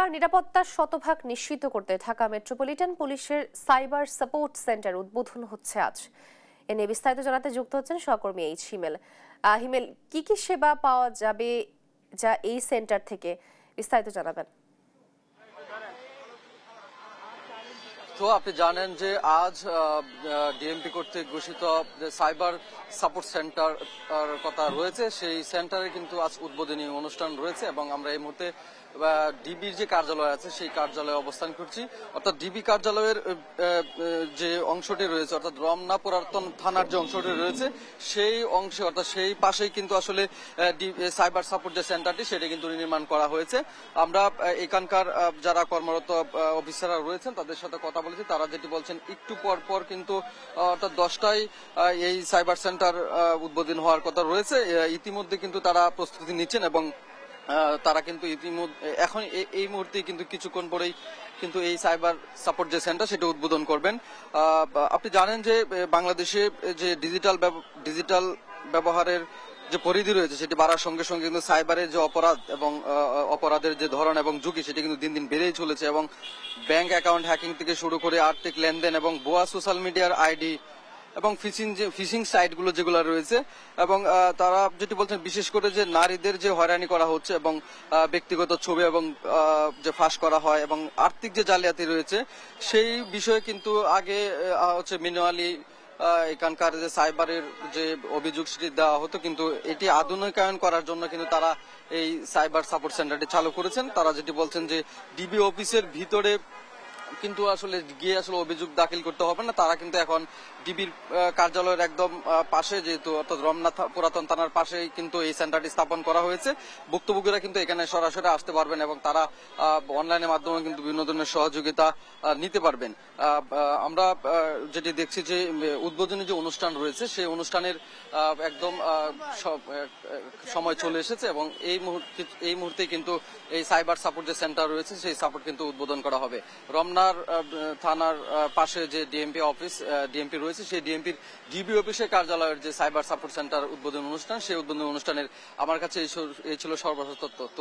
নিরাপত্তার শতভাগ নিশ্চিত করতে ঢাকা মেট্রোপলিটন পুলিশের সাইবার সাপোর্ট সেন্টার উদ্বোধন হচ্ছে আজ। এ নিয়ে বিস্তারিত জানাতে যুক্ত হচ্ছেন সহকর্মী হিমেল। হিমেল, কি কি সেবা পাওয়া যাবে যা এই সেন্টার থেকে, বিস্তারিত জানাবেন। তো আপনি জানেন যে আজ ডিএমপি কর্তৃক ঘোষিত যে সাইবার সাপোর্ট সেন্টার কথা রয়েছে, সেই সেন্টারে কিন্তু আজ উদ্বোধনী অনুষ্ঠান রয়েছে এবং আমরা এই মুহূর্তে ডিবির যে কার্যালয় আছে সেই কার্যালয়ে অবস্থান করছি। অর্থাৎ ডিবি কার্যালয়ের যে অংশটি রয়েছে, অর্থাৎ রমনা পুরাতন থানার যে অংশটি রয়েছে সেই অংশে, অর্থাৎ সেই পাশেই কিন্তু আসলে সাইবার সাপোর্ট যে সেন্টারটি সেটি কিন্তু নির্মাণ করা হয়েছে। আমরা এখানকার যারা কর্মরত অফিসাররা রয়েছেন তাদের সাথে কথা বলেছি। তারা যেটি বলছেন, একটু পর পর কিন্তু অর্থাৎ 10টায় এই সাইবার সেন্টার উদ্বোধন হওয়ার কথা রয়েছে। ইতিমধ্যে কিন্তু তারা প্রস্তুতি নিচ্ছেন এবং তারা কিন্তু এখন এই মুহূর্তে কিন্তু কিছুক্ষণ পরেই কিন্তু এই সাইবার সাপোর্ট যে সেন্টার সেটা উদ্বোধন করবেন। আপনি জানেন যে বাংলাদেশে যে ডিজিটাল ব্যবহারের যে পরিধি রয়েছে সেটি বাড়ার সঙ্গে সঙ্গে কিন্তু সাইবারের যে অপরাধ এবং অপরাধের যে ধরন এবং ঝুঁকি সেটি কিন্তু দিন দিন বেড়েই চলেছে এবং ব্যাংক অ্যাকাউন্ট হ্যাকিং থেকে শুরু করে আর্থিক লেনদেন এবং ভুয়া সোশ্যাল মিডিয়ার আইডি এবং ফিশিং সাইটগুলো যেগুলো রয়েছে এবং তারা যেটি বলছেন, বিশেষ করে যে নারীদের যে হয়রানি করা হচ্ছে এবং ব্যক্তিগত ছবি এবং যে ফাঁস করা হয় এবং আর্থিক যে জালিয়াতি রয়েছে সেই বিষয়ে কিন্তু আগে হচ্ছে ম্যানুয়ালি এখানকার যে সাইবারের যে অভিযোগ সেটি দেওয়া হতো, কিন্তু এটি আধুনিকায়ন করার জন্য কিন্তু তারা এই সাইবার সাপোর্ট সেন্টারটি চালু করেছেন। তারা যেটি বলছেন যে ডিবি অফিসের ভিতরে কিন্তু আসলে গিয়ে আসলে অভিযোগ দাখিল করতে হবে না। তারা কিন্তু এখন ডিবির কার্যালয়ের একদম পাশে, যেহেতু অর্থাৎ রমনা পুরাতন থানার পাশেই কিন্তু এই সেন্টারটি স্থাপন করা হয়েছে। ভুক্তভোগীরা কিন্তু এখানে সরাসরি আসতে পারবেন এবং তারা অনলাইনের মাধ্যমে কিন্তু বিভিন্ন ধরনের সহযোগিতা নিতে পারবেন। আমরা যেটি দেখছি যে উদ্বোধনী যে অনুষ্ঠান রয়েছে সেই অনুষ্ঠানের একদম সময় চলে এসেছে এবং এই মুহূর্তে কিন্তু এই সাইবার সাপোর্ট যে সেন্টার রয়েছে সেই সাপোর্ট কিন্তু উদ্বোধন করা হবে। রমনার থানার পাশে যে ডিএমপি রয়েছে সেই ডিবি অফিসের কার্যালয়ের যে সাইবার সাপোর্ট সেন্টার উদ্বোধন অনুষ্ঠান, সেই উদ্বোধন অনুষ্ঠানের আমার কাছে এই ছিল সর্বশেষ তথ্য।